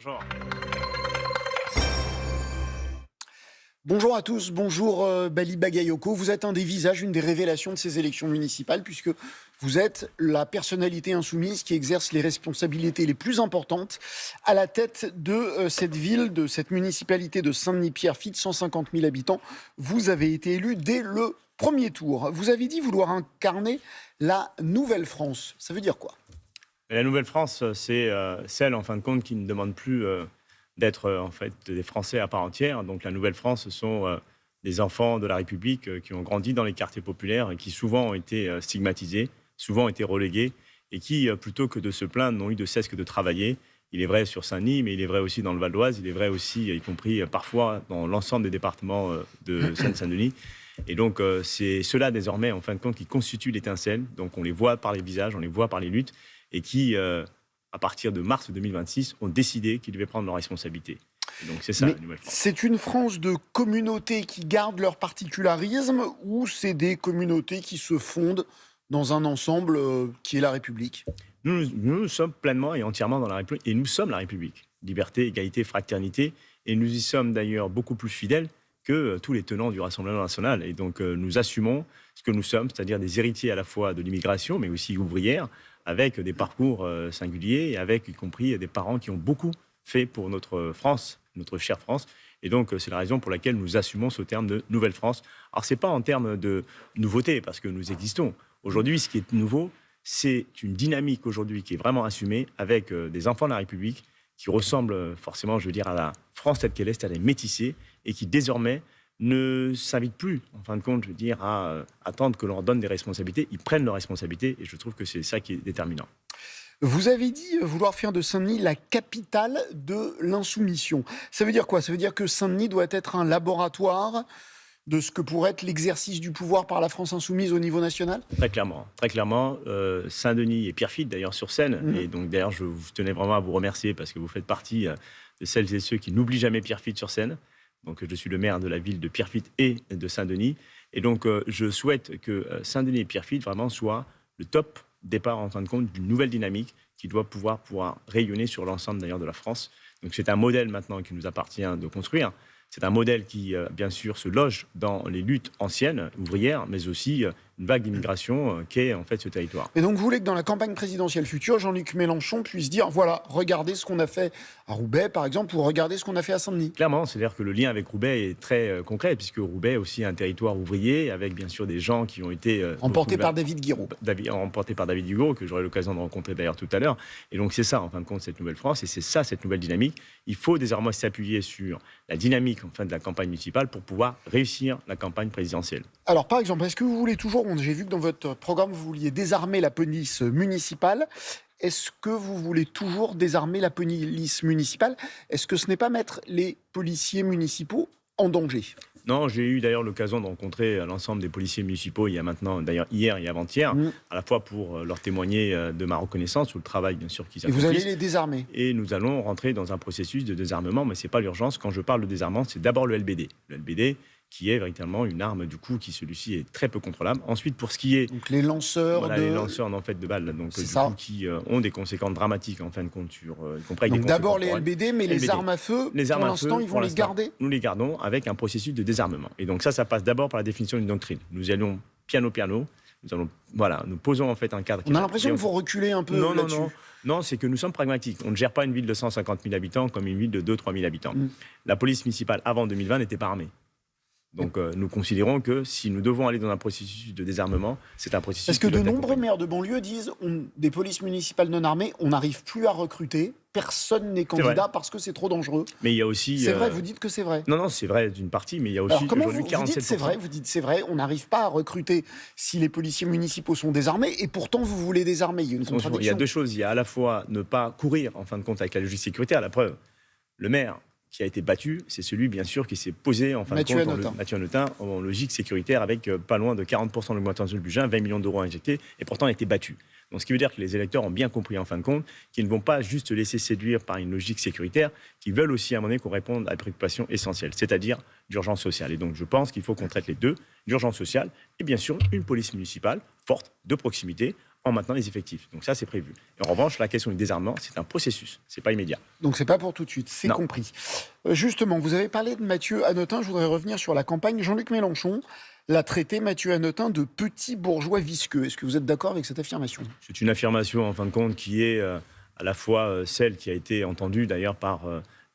Bonjour. Bonjour à tous, bonjour Bali Bagayoko. Vous êtes un des visages, une des révélations de ces élections municipales, puisque vous êtes la personnalité insoumise qui exerce les responsabilités les plus importantes à la tête de cette ville, de cette municipalité de Saint-Denis-Pierrefitte, 150 000 habitants. Vous avez été élu dès le premier tour. Vous avez dit vouloir incarner la Nouvelle-France. Ça veut dire quoi ? La Nouvelle-France, c'est celle, en fin de compte, qui ne demande plus d'être en fait des Français à part entière. Donc la Nouvelle-France, ce sont des enfants de la République qui ont grandi dans les quartiers populaires et qui souvent ont été stigmatisés, souvent ont été relégués et qui, plutôt que de se plaindre, n'ont eu de cesse que de travailler. Il est vrai sur Saint-Denis, mais il est vrai aussi dans le Val d'Oise, il est vrai aussi, y compris parfois dans l'ensemble des départements de Seine-Saint-Denis. Et donc c'est ceux-là désormais, en fin de compte, qui constituent l'étincelle. Donc on les voit par les visages, on les voit par les luttes et qui, à partir de mars 2026, ont décidé qu'ils devaient prendre leurs responsabilités. Et donc c'est ça, Mais la Nouvelle-France. c'est une France de communautés qui gardent leur particularisme ou c'est des communautés qui se fondent dans un ensemble qui est la République ? Nous sommes pleinement et entièrement dans la République, et nous sommes la République. Liberté, égalité, fraternité, et nous y sommes d'ailleurs beaucoup plus fidèles que tous les tenants du Rassemblement national. Et donc nous assumons ce que nous sommes, c'est-à-dire des héritiers à la fois de l'immigration, mais aussi ouvrières, avec des parcours singuliers, et avec y compris des parents qui ont beaucoup fait pour notre France, notre chère France. Et donc c'est la raison pour laquelle nous assumons ce terme de Nouvelle-France. Alors c'est pas en termes de nouveauté, parce que nous existons. Aujourd'hui, ce qui est nouveau, c'est une dynamique aujourd'hui qui est vraiment assumée avec des enfants de la République qui ressemblent forcément, je veux dire, à la France telle qu'elle est, c'est-à-dire métissée, et qui désormais ne s'invitent plus, en fin de compte, je veux dire, à attendre que l'on leur donne des responsabilités. Ils prennent leurs responsabilités, et je trouve que c'est ça qui est déterminant. Vous avez dit vouloir faire de Saint-Denis la capitale de l'insoumission. Ça veut dire quoi ? Ça veut dire que Saint-Denis doit être un laboratoire de ce que pourrait être l'exercice du pouvoir par la France insoumise au niveau national ? Très clairement, Saint-Denis et Pierrefitte, d'ailleurs, sur Seine. Et donc, d'ailleurs, je tenais vraiment à vous remercier parce que vous faites partie de celles et ceux qui n'oublient jamais Pierrefitte sur Seine. Donc, je suis le maire de la ville de Pierrefitte et de Saint-Denis. Et donc, je souhaite que Saint-Denis et Pierrefitte vraiment soient le top départ, en fin de compte, d'une nouvelle dynamique qui doit pouvoir rayonner sur l'ensemble, d'ailleurs, de la France. Donc, c'est un modèle maintenant qui nous appartient de construire. C'est un modèle qui, bien sûr, se loge dans les luttes anciennes, ouvrières, mais aussi une vague d'immigration qu'est, en fait, ce territoire. Et donc vous voulez que dans la campagne présidentielle future, Jean-Luc Mélenchon puisse dire, voilà, regardez ce qu'on a fait à Roubaix, par exemple, ou regardez ce qu'on a fait à Saint-Denis. Clairement, c'est-à-dire que le lien avec Roubaix est très concret, puisque Roubaix est aussi un territoire ouvrier, avec bien sûr des gens qui ont été... Emporté par David Guiraud. Emporté par David Guiraud, que j'aurai l'occasion de rencontrer d'ailleurs tout à l'heure. Et donc c'est ça, en fin de compte, cette nouvelle France, et c'est ça, cette nouvelle dynamique. Il faut désormais s'appuyer sur la dynamique, en fin de la campagne municipale pour pouvoir réussir la campagne présidentielle. Alors, par exemple, est-ce que vous voulez toujours, j'ai vu que dans votre programme, vous vouliez désarmer la police municipale. Est-ce que vous voulez toujours désarmer la police municipale ? Est-ce que ce n'est pas mettre les policiers municipaux en danger ? Non, j'ai eu d'ailleurs l'occasion de rencontrer l'ensemble des policiers municipaux il y a maintenant, d'ailleurs hier et avant-hier, à la fois pour leur témoigner de ma reconnaissance, sur le travail bien sûr qu'ils accomplissent. Et vous allez les désarmer ? Et nous allons rentrer dans un processus de désarmement, mais ce n'est pas l'urgence. Quand je parle de désarmement, c'est d'abord le LBD. Le LBD qui est véritablement une arme, du coup, qui celui-ci est très peu contrôlable. Ensuite, pour ce qui est... Donc les lanceurs voilà, les lanceurs, en fait, de balles, donc, du coup, qui ont des conséquences dramatiques, en fin de compte, sur... Donc d'abord les LBD, mais les armes à feu, les armes pour à feu, l'instant, ils vont les garder ? Nous les gardons avec un processus de désarmement. Et donc ça passe d'abord par la définition d'une doctrine. Nous allons piano. Nous posons en fait un cadre... On a l'impression que vous reculez un peu là-dessus. Non, c'est que nous sommes pragmatiques. On ne gère pas une ville de 150 000 habitants comme une ville de 2-3 000 habitants. La police municipale, avant 2020, n'était pas armée. Donc nous considérons que si nous devons aller dans un processus de désarmement, c'est un processus... Parce que de nombreux maires de banlieue disent des polices municipales non armées, on n'arrive plus à recruter, personne n'est candidat parce que c'est trop dangereux. Mais il y a aussi... C'est vrai, vous dites que c'est vrai. Non, c'est vrai d'une partie, mais il y a aussi... Alors comment vous 47%. dites c'est vrai, vous dites c'est vrai, on n'arrive pas à recruter si les policiers municipaux sont désarmés, et pourtant vous voulez désarmer, il y a une contradiction. Il y a deux choses, il y a à la fois ne pas courir en fin de compte avec la logique sécuritaire, la preuve, le maire qui a été battu, c'est celui, bien sûr, qui s'est posé, en fin de compte, Mathieu Hanotin, en logique sécuritaire, avec pas loin de 40% d'augmentation du budget, 20 millions d'euros injectés, et pourtant a été battu. Donc, ce qui veut dire que les électeurs ont bien compris, en fin de compte, qu'ils ne vont pas juste se laisser séduire par une logique sécuritaire, qu'ils veulent aussi, à un moment donné, qu'on réponde à des préoccupations essentielles, c'est-à-dire d'urgence sociale. Et donc, je pense qu'il faut qu'on traite les deux, l'urgence sociale, et bien sûr, une police municipale forte, de proximité, en maintenant les effectifs. Donc ça, c'est prévu. Et en revanche, la question du désarmement, c'est un processus, c'est pas immédiat. Donc c'est pas pour tout de suite, c'est Non. compris. Justement, vous avez parlé de Mathieu Hanotin, je voudrais revenir sur la campagne. Jean-Luc Mélenchon l'a traité, Mathieu Hanotin, de petit bourgeois visqueux. Est-ce que vous êtes d'accord avec cette affirmation ? C'est une affirmation, en fin de compte, qui est à la fois celle qui a été entendue d'ailleurs par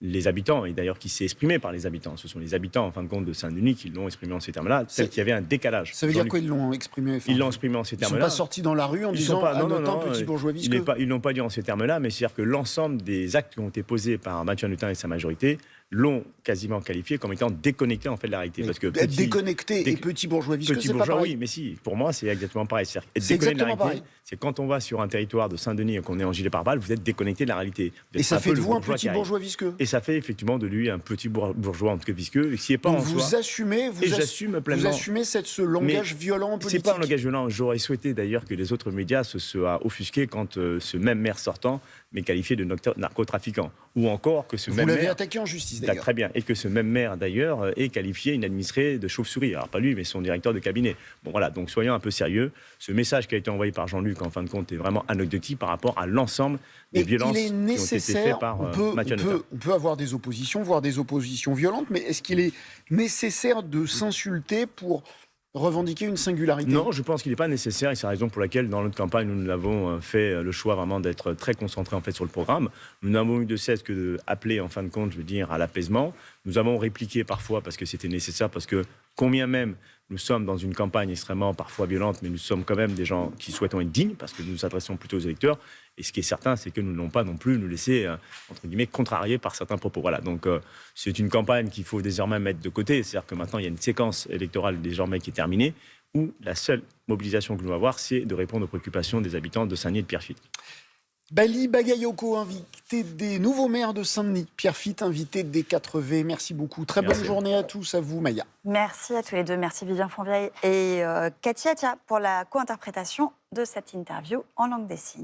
les habitants, et d'ailleurs qui s'est exprimée par les habitants. Ce sont les habitants, en fin de compte, de Saint-Denis qui l'ont exprimé en ces termes-là, celle qui avait un décalage. Ça veut dire quoi, ils l'ont exprimé ? Ils l'ont exprimé en ces Ils ne sont termes-là. pas sortis dans la rue en disant Hanotin, petit bourgeois visqueux. Ils n'ont pas dit en ces termes-là, mais c'est-à-dire que l'ensemble des actes qui ont été posés par Mathieu Hanotin et sa majorité l'ont quasiment qualifié comme étant déconnecté en fait de la réalité. Parce que être déconnecté et petit bourgeois visqueux, c'est pas pareil. Oui, mais si, pour moi, c'est exactement pareil. C'est exactement pareil. C'est quand on va sur un territoire de Saint-Denis et qu'on est en gilet pare-balles, vous êtes déconnecté de la réalité. Et ça fait de vous un petit bourgeois visqueux. Et ça fait effectivement de lui un petit bourgeois en tout cas visqueux. Qui est pas donc en vous soi. assumez, j'assume pleinement. Vous assumez ce langage violent politique. C'est pas un langage violent. J'aurais souhaité d'ailleurs que les autres médias se soient offusqués quand ce même maire sortant m'est qualifié de narcotrafiquant. Ou encore que ce même maire... Vous l'avez attaqué en justice d'ailleurs. Très bien. Et que ce même maire d'ailleurs ait qualifié une administrée de chauve-souris. Alors pas lui, mais son directeur de cabinet. Bon voilà, donc soyons un peu sérieux. Ce message qui a été envoyé par Jean-Luc, en fin de compte, est vraiment anecdotique par rapport à l'ensemble des violences qui ont été faites par Mathieu Hanotin. On peut avoir des oppositions, voire des oppositions violentes, mais est-ce qu'il est nécessaire de s'insulter pour revendiquer une singularité ? Non, je pense qu'il n'est pas nécessaire et c'est la raison pour laquelle dans notre campagne nous avons fait le choix vraiment d'être très concentrés en fait sur le programme. Nous n'avons eu de cesse que d'appeler en fin de compte, je veux dire, à l'apaisement. Nous avons répliqué parfois parce que c'était nécessaire, parce que combien même nous sommes dans une campagne extrêmement parfois violente, mais nous sommes quand même des gens qui souhaitons être dignes parce que nous nous adressons plutôt aux électeurs. Et ce qui est certain, c'est que nous n'allons pas non plus nous laisser, entre guillemets, contrarier par certains propos. Voilà, donc c'est une campagne qu'il faut désormais mettre de côté. C'est-à-dire que maintenant, il y a une séquence électorale désormais qui est terminée, où la seule mobilisation que nous allons avoir, c'est de répondre aux préoccupations des habitants de Saint-Denis et de Pierrefitte. Bali Bagayoko, invité des nouveaux maires de Saint-Denis. Pierrefitte, invité des 4V. Merci beaucoup. Très bonne journée à tous. À vous, Maya. Merci à tous les deux. Merci Vivien Fonvieille et Katia Tia pour la co-interprétation de cette interview en langue des signes.